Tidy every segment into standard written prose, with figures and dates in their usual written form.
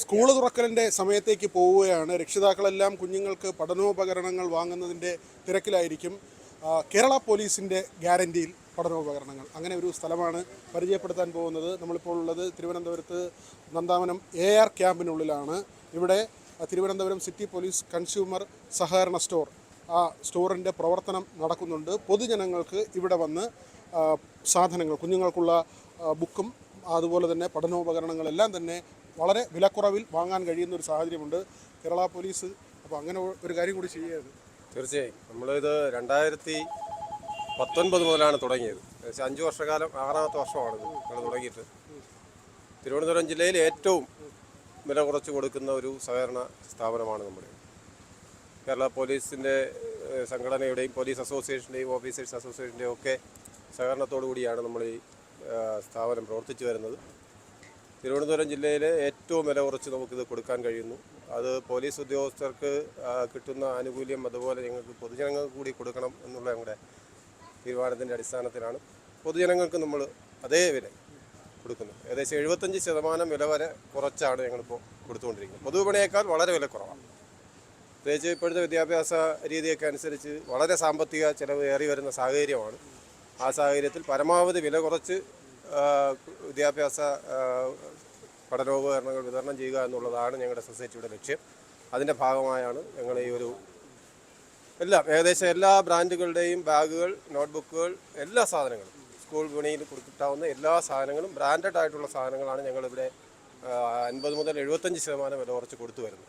School തുറക്കലിൻ്റെ സമയത്തേക്ക് പോവുകയാണ്. രക്ഷിതാക്കളെല്ലാം കുഞ്ഞുങ്ങൾക്ക് പഠനോപകരണങ്ങൾ വാങ്ങുന്നതിൻ്റെ തിരക്കിലായിരിക്കും. കേരള പോലീസിൻ്റെ ഗ്യാരൻറ്റിയിൽ പഠനോപകരണങ്ങൾ, അങ്ങനെ ഒരു സ്ഥലമാണ് പരിചയപ്പെടുത്താൻ പോകുന്നത്. നമ്മളിപ്പോൾ ഉള്ളത് തിരുവനന്തപുരത്ത് നന്ദാവനം AR ക്യാമ്പിനുള്ളിലാണ്. ഇവിടെ തിരുവനന്തപുരം സിറ്റി പോലീസ് കൺസ്യൂമർ സഹകരണ സ്റ്റോർ, ആ സ്റ്റോറിൻ്റെ പ്രവർത്തനം നടക്കുന്നുണ്ട്. പൊതുജനങ്ങൾക്ക് ഇവിടെ വന്ന് സാധനങ്ങൾ, കുഞ്ഞുങ്ങൾക്കുള്ള ബുക്കും അതുപോലെ തന്നെ പഠനോപകരണങ്ങളെല്ലാം തന്നെ വളരെ വിലക്കുറവിൽ വാങ്ങാൻ കഴിയുന്ന ഒരു സാഹചര്യമുണ്ട് കേരള പോലീസ്. അപ്പോൾ അങ്ങനെ ഒരു കാര്യം കൂടി ചെയ്യുകയാണ്. തീർച്ചയായും നമ്മളിത് 2019 മുതലാണ് തുടങ്ങിയത്. ഏകദേശം 5 വർഷക്കാലം, 6ാമത്തെ വർഷമാണിത് നമ്മൾ തുടങ്ങിയിട്ട്. തിരുവനന്തപുരം ജില്ലയിൽ ഏറ്റവും വില കുറച്ച് കൊടുക്കുന്ന ഒരു സഹകരണ സ്ഥാപനമാണ് നമ്മുടെ കേരള പോലീസിൻ്റെ സംഘടനയുടെയും പോലീസ് അസോസിയേഷൻ്റെയും ഓഫീസേഴ്സ് അസോസിയേഷൻ്റെയും ഒക്കെ സഹകരണത്തോടു കൂടിയാണ് നമ്മൾ ഈ സ്ഥാപനം പ്രവർത്തിച്ചു വരുന്നത്. തിരുവനന്തപുരം ജില്ലയിലെ ഏറ്റവും വില കുറച്ച് നമുക്കിത് കൊടുക്കാൻ കഴിയുന്നു. അത് പോലീസ് ഉദ്യോഗസ്ഥർക്ക് കിട്ടുന്ന ആനുകൂല്യം അതുപോലെ ഞങ്ങൾക്ക് പൊതുജനങ്ങൾക്ക് കൂടി കൊടുക്കണം എന്നുള്ള ഞങ്ങളുടെ തീരുമാനത്തിൻ്റെ അടിസ്ഥാനത്തിലാണ് പൊതുജനങ്ങൾക്ക് നമ്മൾ അതേ വില കൊടുക്കുന്നത്. ഏകദേശം 75% വില വരെ കുറച്ചാണ് ഞങ്ങളിപ്പോൾ കൊടുത്തുകൊണ്ടിരിക്കുന്നത്. പൊതുവിപണിയേക്കാൾ വളരെ വില കുറവാണ്. പ്രത്യേകിച്ച് ഇപ്പോഴത്തെ വിദ്യാഭ്യാസ രീതിയൊക്കെ അനുസരിച്ച് വളരെ സാമ്പത്തിക ചിലവ് ഏറി വരുന്ന സാഹചര്യമാണ്. ആ സാഹചര്യത്തിൽ പരമാവധി വില കുറച്ച് വിദ്യാഭ്യാസ പഠനോപകരണങ്ങൾ വിതരണം ചെയ്യുക എന്നുള്ളതാണ് ഞങ്ങളുടെ സൊസൈറ്റിയുടെ ലക്ഷ്യം. അതിൻ്റെ ഭാഗമായാണ് ഞങ്ങൾ ഈ ഒരു ഏകദേശം എല്ലാ ബ്രാൻഡുകളുടെയും ബാഗുകൾ, നോട്ട്ബുക്കുകൾ, എല്ലാ സാധനങ്ങളും സ്കൂൾ വിപണിയിൽ കിട്ടാവുന്ന എല്ലാ സാധനങ്ങളും ബ്രാൻഡഡ് ആയിട്ടുള്ള സാധനങ്ങളാണ് ഞങ്ങളിവിടെ 50 മുതൽ 75% വില കുറച്ച് കൊടുത്തു വരുന്നത്.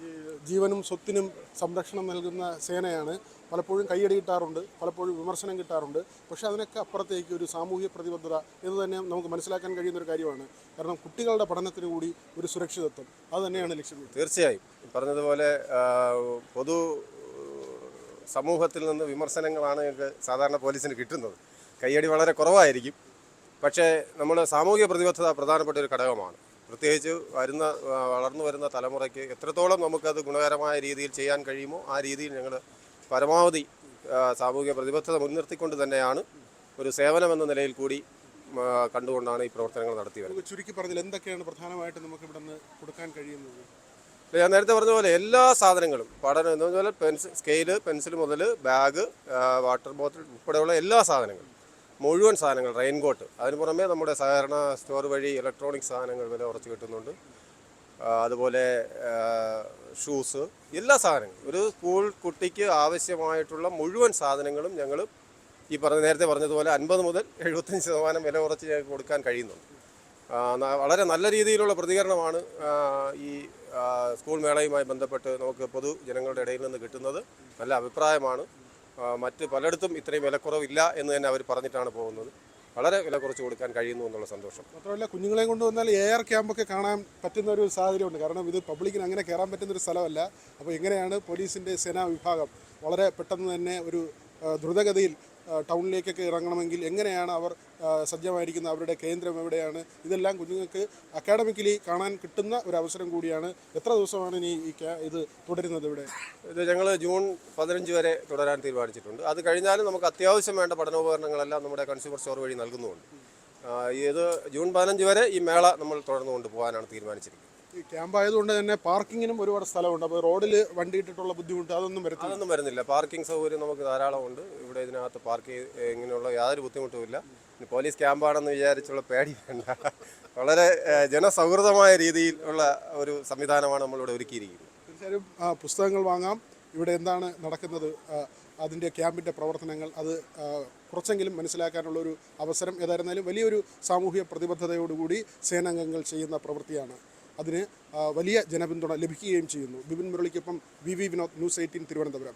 ഈ ജീവനും സ്വത്തിനും സംരക്ഷണം നൽകുന്ന സേനയാണ്. പലപ്പോഴും കയ്യടി കിട്ടാറുണ്ട്, പലപ്പോഴും വിമർശനം കിട്ടാറുണ്ട്. പക്ഷേ അതിനൊക്കെ അപ്പുറത്തേക്ക് ഒരു സാമൂഹ്യ പ്രതിബദ്ധത എന്ന് തന്നെ നമുക്ക് മനസ്സിലാക്കാൻ കഴിയുന്ന ഒരു കാര്യമാണ്. കാരണം കുട്ടികളുടെ പഠനത്തിന് കൂടി ഒരു സുരക്ഷിതത്വം, അത് തന്നെയാണ് ലക്ഷ്യം. തീർച്ചയായും പറഞ്ഞതുപോലെ പൊതു സമൂഹത്തിൽ നിന്ന് വിമർശനങ്ങളാണ് ഞങ്ങൾക്ക് സാധാരണ പോലീസിന് കിട്ടുന്നത്. കയ്യടി വളരെ കുറവായിരിക്കും. പക്ഷേ നമ്മൾ സാമൂഹിക പ്രതിബദ്ധത പ്രധാനപ്പെട്ട ഒരു ഘടകമാണ്. പ്രത്യേകിച്ച് വളർന്നു വരുന്ന തലമുറയ്ക്ക് എത്രത്തോളം നമുക്കത് ഗുണകരമായ രീതിയിൽ ചെയ്യാൻ കഴിയുമോ ആ രീതിയിൽ ഞങ്ങൾ പരമാവധി സാമൂഹിക പ്രതിബദ്ധത മുൻനിർത്തിക്കൊണ്ട് തന്നെയാണ് ഒരു സേവനം എന്ന നിലയിൽ കൂടി കണ്ടുകൊണ്ടാണ് ഈ പ്രവർത്തനങ്ങൾ നടത്തി വരുന്നത്. ചുരുക്കി പറഞ്ഞാൽ എന്തൊക്കെയാണ് പ്രധാനമായിട്ടും നമുക്ക് ഇവിടെ നിന്ന് കൊടുക്കാൻ കഴിയുന്നത്? ഞാൻ നേരത്തെ പറഞ്ഞ പോലെ എല്ലാ സാധനങ്ങളും, പഠനം എന്ന് പറഞ്ഞാൽ സ്കെയില്, പെൻസിൽ മുതൽ ബാഗ്, വാട്ടർ ബോട്ടിൽ ഉൾപ്പെടെയുള്ള എല്ലാ സാധനങ്ങളും, മുഴുവൻ സാധനങ്ങൾ, റെയിൻകോട്ട്, അതിന് പുറമെ നമ്മുടെ സഹകരണ സ്റ്റോർ വഴി ഇലക്ട്രോണിക് സാധനങ്ങൾ വില കുറച്ച് കിട്ടുന്നുണ്ട്. അതുപോലെ ഷൂസ്, എല്ലാ സാധനങ്ങളും, ഒരു സ്കൂൾ കുട്ടിക്ക് ആവശ്യമായിട്ടുള്ള മുഴുവൻ സാധനങ്ങളും ഞങ്ങൾ ഈ നേരത്തെ പറഞ്ഞതുപോലെ 50 മുതൽ 75% വില കുറച്ച് ഞങ്ങൾക്ക് കൊടുക്കാൻ കഴിയുന്നുണ്ട്. വളരെ നല്ല രീതിയിലുള്ള പ്രതികരണമാണ് ഈ സ്കൂൾ മേളയുമായി ബന്ധപ്പെട്ട് നമുക്ക് പൊതുജനങ്ങളുടെ ഇടയിൽ നിന്ന് കിട്ടുന്നത്. നല്ല അഭിപ്രായമാണ്. മറ്റ് പലയിടത്തും ഇത്രയും വിലക്കുറവില്ല എന്ന് തന്നെ അവർ പറഞ്ഞിട്ടാണ് പോകുന്നത്. വളരെ വില കുറച്ച് കൊടുക്കാൻ കഴിയുന്നു എന്നുള്ള സന്തോഷം. മാത്രമല്ല കുഞ്ഞുങ്ങളെ കൊണ്ടുവന്നാൽ AR ക്യാമ്പൊക്കെ കാണാൻ പറ്റുന്ന ഒരു സാഹചര്യമുണ്ട്. കാരണം ഇത് പബ്ലിക്കിന് അങ്ങനെ കയറാൻ പറ്റുന്നൊരു സ്ഥലമല്ല. അപ്പോൾ എങ്ങനെയാണ് പോലീസിൻ്റെ സേനാ വിഭാഗം വളരെ പെട്ടെന്ന് തന്നെ ഒരു ദ്രുതഗതിയിൽ ടൗണിലേക്കൊക്കെ ഇറങ്ങണമെങ്കിൽ എങ്ങനെയാണ് അവർ സജ്ജമായിരിക്കുന്നത്, അവരുടെ കേന്ദ്രം എവിടെയാണ്, ഇതെല്ലാം കുഞ്ഞുങ്ങൾക്ക് അക്കാഡമിക്കലി കാണാൻ കിട്ടുന്ന ഒരു അവസരം കൂടിയാണ്. എത്ര ദിവസമാണ് ഇനി ഇത് തുടരുന്നത്? ഇത് ഞങ്ങൾ ജൂൺ 15 വരെ തുടരാൻ തീരുമാനിച്ചിട്ടുണ്ട്. അത് കഴിഞ്ഞാലും നമുക്ക് അത്യാവശ്യം വേണ്ട പഠനോപകരണങ്ങളെല്ലാം നമ്മുടെ കൺസ്യൂമർ സ്റ്റോർ വഴി നൽകുന്നുമുണ്ട്. ഇത് ജൂൺ 15 വരെ ഈ മേള നമ്മൾ തുടർന്നു കൊണ്ടുപോകാനാണ് തീരുമാനിച്ചിരിക്കുന്നത്. ഈ ക്യാമ്പ് ആയതുകൊണ്ട് തന്നെ പാർക്കിങ്ങിനും ഒരുപാട് സ്ഥലമുണ്ട്. അപ്പോൾ റോഡിൽ വണ്ടി ഇട്ടിട്ടുള്ള ബുദ്ധിമുട്ട് അതൊന്നും വരുന്നില്ല. പാർക്കിംഗ് സൗകര്യം നമുക്ക് ധാരാളമുണ്ട്. ഇവിടെ ഇതിനകത്ത് ഇങ്ങനെയുള്ള യാതൊരു ബുദ്ധിമുട്ടുമില്ല. പോലീസ് ക്യാമ്പാണെന്ന് വിചാരിച്ചുള്ള പേടി വേണ്ട. വളരെ ജനസൗഹൃദമായ രീതിയിൽ ഉള്ള ഒരു സംവിധാനമാണ് നമ്മളിവിടെ ഒരുക്കിയിരിക്കുന്നത്. തീർച്ചയായും പുസ്തകങ്ങൾ വാങ്ങാം. ഇവിടെ എന്താണ് നടക്കുന്നത്, അതിൻ്റെ ക്യാമ്പിൻ്റെ പ്രവർത്തനങ്ങൾ, അത് കുറച്ചെങ്കിലും മനസ്സിലാക്കാനുള്ളൊരു അവസരം ഏതായിരുന്നാലും വലിയൊരു സാമൂഹിക പ്രതിബദ്ധതയോടുകൂടി സേനാംഗങ്ങൾ ചെയ്യുന്ന പ്രവൃത്തിയാണ്. അതിന് വലിയ ജനപിന്തുണ ലഭിക്കുകയും ചെയ്യുന്നു. Bipin മുരളിക്കൊപ്പം VV Vinod, News 18 Thiruvananthapuram.